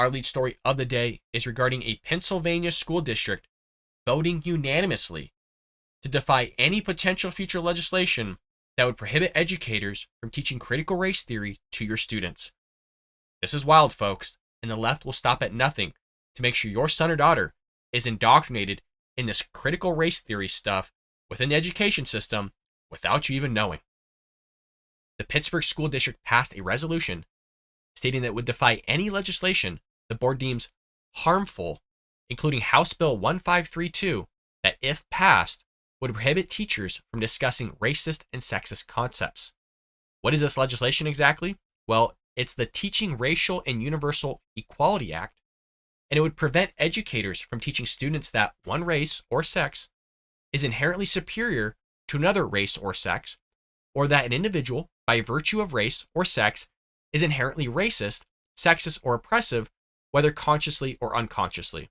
Our lead story of the day is regarding a Pennsylvania school district voting unanimously to defy any potential future legislation that would prohibit educators from teaching critical race theory to your students. This is wild, folks, and the left will stop at nothing to make sure your son or daughter is indoctrinated in this critical race theory stuff within the education system without you even knowing. The Pittsburgh School District passed a resolution stating that it would defy any legislation the board deems harmful, including House Bill 1532, that if passed, would prohibit teachers from discussing racist and sexist concepts. What is this legislation exactly? Well, it's the Teaching Racial and Universal Equality Act, and it would prevent educators from teaching students that one race or sex is inherently superior to another race or sex, or that an individual, by virtue of race or sex, is inherently racist, sexist, or oppressive, whether consciously or unconsciously.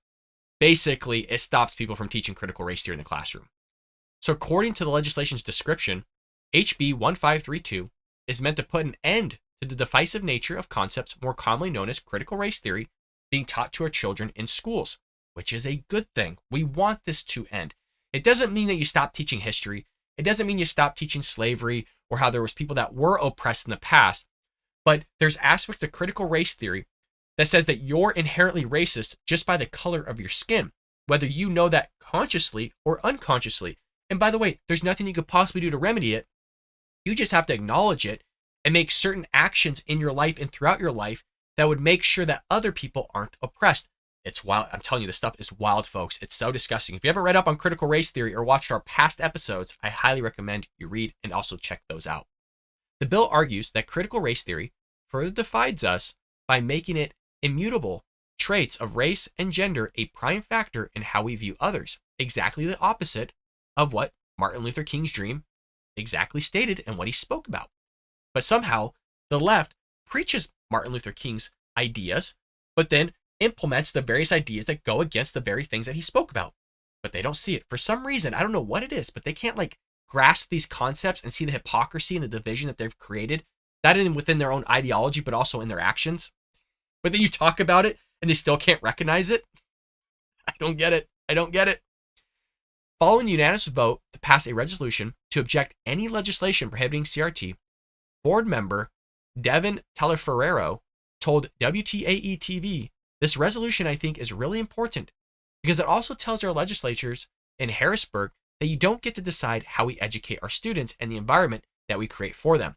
Basically, it stops people from teaching critical race theory in the classroom. So according to the legislation's description, HB 1532 is meant to put an end to the divisive nature of concepts more commonly known as critical race theory being taught to our children in schools, which is a good thing. We want this to end. It doesn't mean that you stop teaching history. It doesn't mean you stop teaching slavery or how there was people that were oppressed in the past. But there's aspects of critical race theory that says that you're inherently racist just by the color of your skin, whether you know that consciously or unconsciously. And by the way, there's nothing you could possibly do to remedy it. You just have to acknowledge it and make certain actions in your life and throughout your life that would make sure that other people aren't oppressed. It's wild. I'm telling you, this stuff is wild, folks. It's so disgusting. If you haven't read up on critical race theory or watched our past episodes, I highly recommend you read and also check those out. The bill argues that critical race theory further divides us by making it immutable traits of race and gender a prime factor in how we view others, exactly the opposite of what Martin Luther King's dream exactly stated and what he spoke about. But somehow the left preaches Martin Luther King's ideas, but then implements the various ideas that go against the very things that he spoke about. But they don't see it. For some reason, I don't know what it is, but they can't grasp these concepts and see the hypocrisy and the division that they've created, not even within their own ideology, but also in their actions. But then you talk about it and they still can't recognize it. I don't get it. I don't get it. Following the unanimous vote to pass a resolution to object any legislation prohibiting CRT, board member Devin Talaferrero told WTAE-TV, "This resolution, I think, is really important because it also tells our legislatures in Harrisburg that you don't get to decide how we educate our students and the environment that we create for them."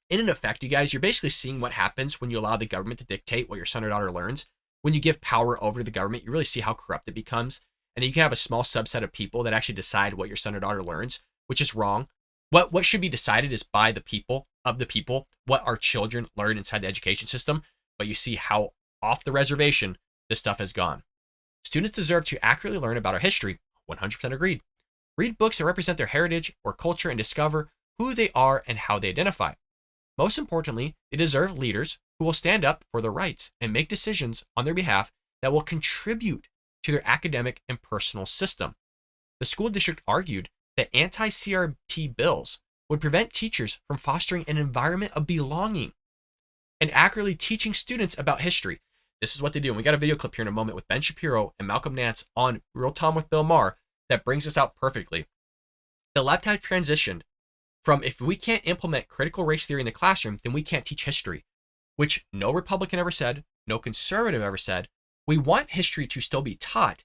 In effect, you guys, you're basically seeing what happens when you allow the government to dictate what your son or daughter learns. When you give power over to the government, you really see how corrupt it becomes. And then you can have a small subset of people that actually decide what your son or daughter learns, which is wrong. What should be decided is by the people, of the people, what our children learn inside the education system. But you see how off the reservation this stuff has gone. Students deserve to accurately learn about our history. 100% agreed. Read books that represent their heritage or culture and discover who they are and how they identify. Most importantly, they deserve leaders who will stand up for their rights and make decisions on their behalf that will contribute to their academic and personal system. The school district argued that anti-CRT bills would prevent teachers from fostering an environment of belonging and accurately teaching students about history. This is what they do. And we got a video clip here in a moment with Ben Shapiro and Malcolm Nance on Real Time with Bill Maher that brings this out perfectly. The left have transitioned from, if we can't implement critical race theory in the classroom, then we can't teach history, which no Republican ever said, no conservative ever said. We want history to still be taught,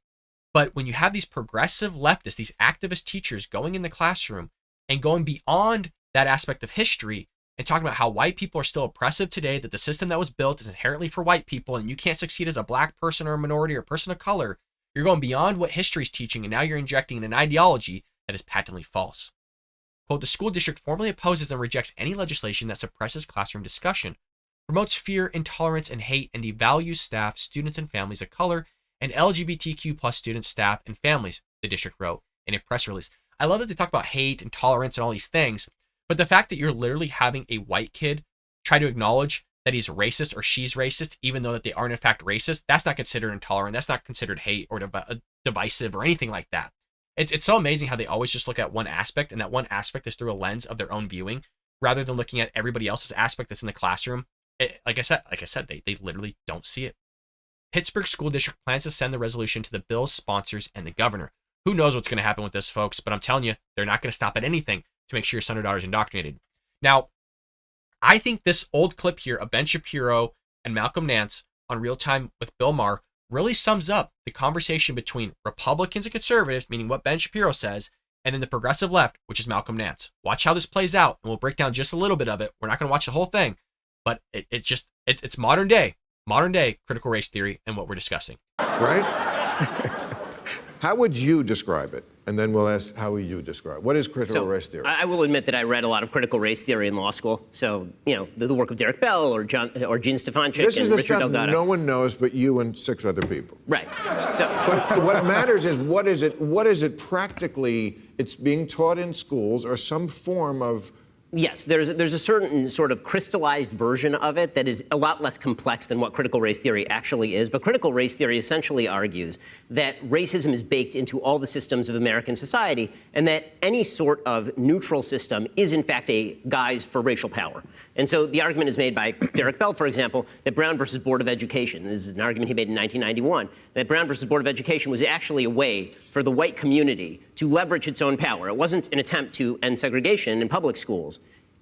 but when you have these progressive leftists, these activist teachers going in the classroom and going beyond that aspect of history and talking about how white people are still oppressive today, that the system that was built is inherently for white people and you can't succeed as a black person or a minority or a person of color, you're going beyond what history is teaching and now you're injecting an ideology that is patently false. Quote, "The school district formally opposes and rejects any legislation that suppresses classroom discussion, promotes fear, intolerance, and hate, and devalues staff, students, and families of color, and LGBTQ plus students, staff, and families," the district wrote in a press release. I love that they talk about hate, intolerance, and all these things, but the fact that you're literally having a white kid try to acknowledge that he's racist or she's racist, even though that they aren't in fact racist, that's not considered intolerant, that's not considered hate or divisive or anything like that. It's so amazing how they always just look at one aspect, and that one aspect is through a lens of their own viewing, rather than looking at everybody else's aspect that's in the classroom. Like I said, they literally don't see it. Pittsburgh School District plans to send the resolution to the bill's sponsors and the governor. Who knows what's going to happen with this, folks, but I'm telling you, they're not going to stop at anything to make sure your son or daughter is indoctrinated. Now, I think this old clip here of Ben Shapiro and Malcolm Nance on Real Time with Bill Maher really sums up the conversation between Republicans and conservatives, meaning what Ben Shapiro says, and then the progressive left, which is Malcolm Nance. Watch how this plays out, and we'll break down just a little bit of it. We're not going to watch the whole thing, but it's modern day critical race theory and what we're discussing. Right? How would you describe it? And then we'll ask, how would you describe it? What is critical race theory? I will admit that I read a lot of critical race theory in law school. So, the work of Derek Bell or Gene Stefanczyk this is and the Richard stuff Delgado. No one knows but you and 6 other people. Right. So, but what matters is what is it practically? It's being taught in schools or some form of. Yes, there's a certain sort of crystallized version of it that is a lot less complex than what critical race theory actually is. But critical race theory essentially argues that racism is baked into all the systems of American society and that any sort of neutral system is, in fact, a guise for racial power. And so the argument is made by Derek Bell, for example, that Brown versus Board of Education, this is an argument he made in 1991, that Brown versus Board of Education was actually a way for the white community to leverage its own power. It wasn't an attempt to end segregation in public schools.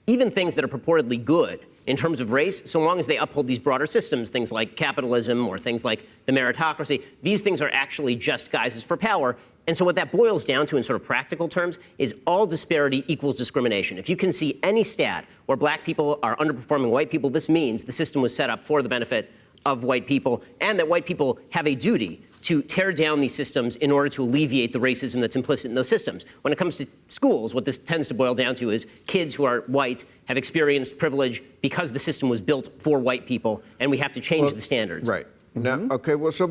Even things that are purportedly good in terms of race, so long as they uphold these broader systems, things like capitalism or things like the meritocracy, these things are actually just guises for power. And so what that boils down to in sort of practical terms is all disparity equals discrimination. If you can see any stat where black people are underperforming white people, this means the system was set up for the benefit of white people and that white people have a duty to tear down these systems in order to alleviate the racism that's implicit in those systems. When it comes to schools, what this tends to boil down to is kids who are white have experienced privilege because the system was built for white people, and we have to change the standards. Right. Now, okay, well, so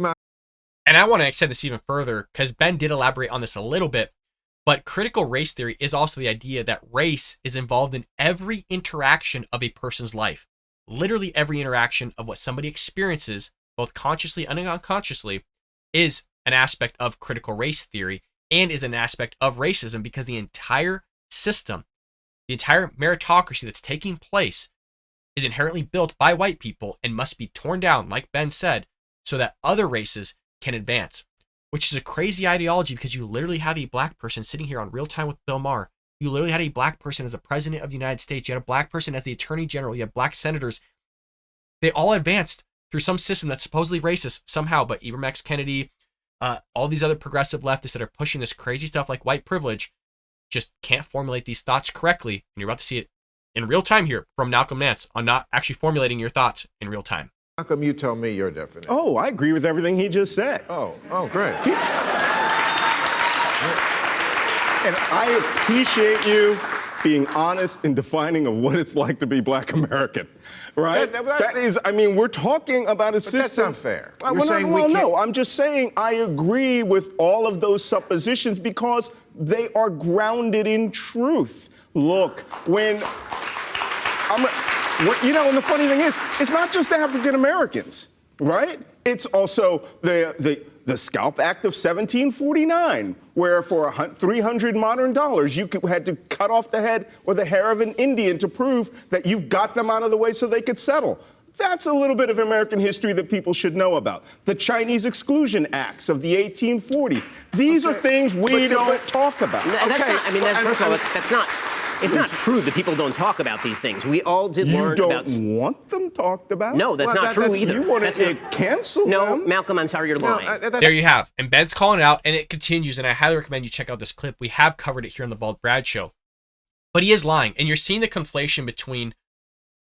And I want to extend this even further because Ben did elaborate on this a little bit, but critical race theory is also the idea that race is involved in every interaction of a person's life. Literally every interaction of what somebody experiences, both consciously and unconsciously, is an aspect of critical race theory and is an aspect of racism because the entire system, the entire meritocracy that's taking place is inherently built by white people and must be torn down, like Ben said, so that other races can advance, which is a crazy ideology because you literally have a black person sitting here on Real Time with Bill Maher. You literally had a black person as the president of the United States. You had a black person as the attorney general. You have black senators. They all advanced through some system that's supposedly racist somehow, but Ibram X. Kennedy, all these other progressive leftists that are pushing this crazy stuff like white privilege just can't formulate these thoughts correctly. And you're about to see it in real time here from Malcolm Nance on not actually formulating your thoughts in real time. how come you tell me your definition? Oh, I agree with everything he just said. Oh, great. And I appreciate you being honest in defining of what it's like to be black American, right? That is, I mean, we're talking about a system. That's not fair. No, I'm just saying I agree with all of those suppositions because they are grounded in truth. Look, and the funny thing is, it's not just African Americans, right? It's also the Scalp Act of 1749, where for $300 modern dollars, you had to cut off the head or the hair of an Indian to prove that you got them out of the way so they could settle. That's a little bit of American history that people should know about. The Chinese Exclusion Acts of the 1840s. These are things we don't talk about. That's not, I mean, first of all, that's not. It's not true that people don't talk about these things. We all did learn about. You don't want them talked about? No, that's not true either. You want to cancel No, them? Malcolm, I'm sorry, you're lying. There you have. And Ben's calling it out, and it continues, and I highly recommend you check out this clip. We have covered it here on the Bald Brad Show. But he is lying, and you're seeing the conflation between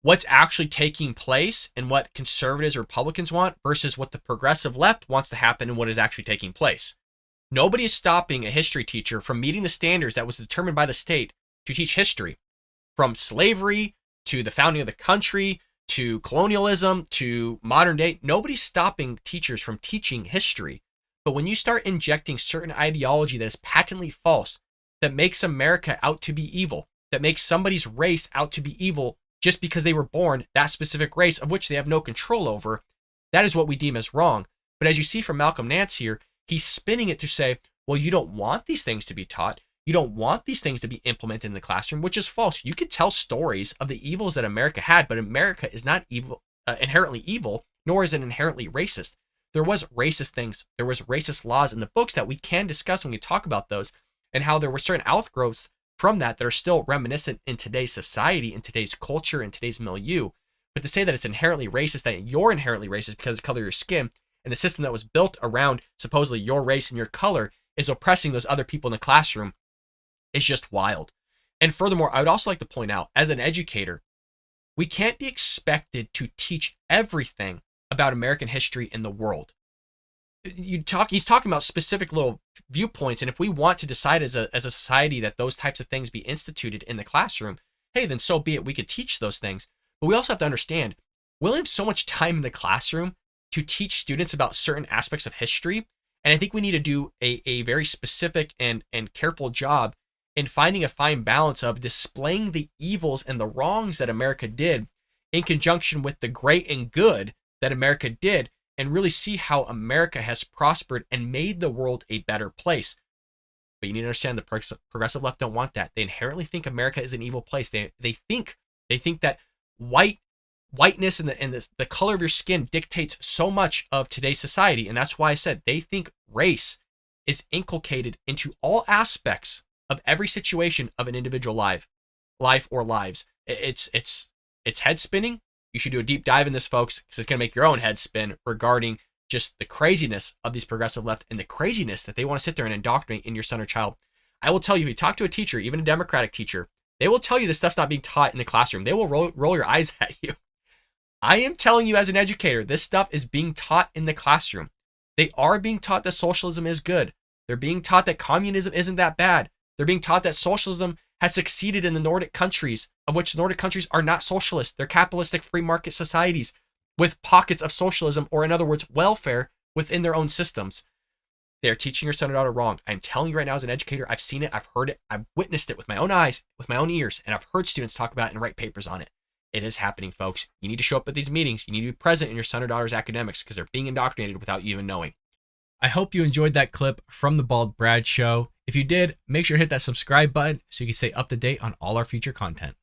what's actually taking place and what conservatives or Republicans want versus what the progressive left wants to happen and what is actually taking place. Nobody is stopping a history teacher from meeting the standards that was determined by the state to teach history, from slavery to the founding of the country to colonialism to modern day. Nobody's stopping teachers from teaching history. But when you start injecting certain ideology that is patently false, that makes America out to be evil, that makes somebody's race out to be evil just because they were born that specific race of which they have no control over, that is what we deem as wrong. But as you see from Malcolm Nance here, he's spinning it to say, well, you don't want these things to be taught. You don't want these things to be implemented in the classroom, which is false. You could tell stories of the evils that America had, but America is not evil, inherently evil, nor is it inherently racist. there was racist things, there was racist laws in the books that we can discuss when we talk about those, and how there were certain outgrowths from that are still reminiscent in today's society, in today's culture, in today's milieu. But to say that it's inherently racist, that you're inherently racist because of the color of your skin, and the system that was built around supposedly your race and your color is oppressing those other people in the classroom, is just wild. And furthermore, I would also like to point out, as an educator, we can't be expected to teach everything about American history in the world. He's talking about specific little viewpoints, and if we want to decide as a society that those types of things be instituted in the classroom, hey, then so be it. We could teach those things. But we also have to understand, we only have so much time in the classroom to teach students about certain aspects of history. And I think we need to do a very specific and careful job in finding a fine balance of displaying the evils and the wrongs that America did in conjunction with the great and good that America did, and really see how America has prospered and made the world a better place. But you need to understand the progressive left don't want that. They inherently think America is an evil place. They think that whiteness and the color of your skin dictates so much of today's society. And that's why I said they think race is inculcated into all aspects of every situation of an individual life or lives. It's head spinning. You should do a deep dive in this, folks, because it's going to make your own head spin regarding just the craziness of these progressive left and the craziness that they want to sit there and indoctrinate in your son or child. I will tell you, if you talk to a teacher, even a Democratic teacher, they will tell you this stuff's not being taught in the classroom. They will roll your eyes at you. I am telling you as an educator, this stuff is being taught in the classroom. They are being taught that socialism is good. They're being taught that communism isn't that bad. They're being taught that socialism has succeeded in the Nordic countries, of which the Nordic countries are not socialist. They're capitalistic free market societies with pockets of socialism, or in other words, welfare within their own systems. They're teaching your son or daughter wrong. I'm telling you right now as an educator, I've seen it, I've heard it, I've witnessed it with my own eyes, with my own ears, and I've heard students talk about it and write papers on it. It is happening, folks. You need to show up at these meetings. You need to be present in your son or daughter's academics because they're being indoctrinated without you even knowing. I hope you enjoyed that clip from the Bald Brad Show. If you did, make sure to hit that subscribe button so you can stay up to date on all our future content.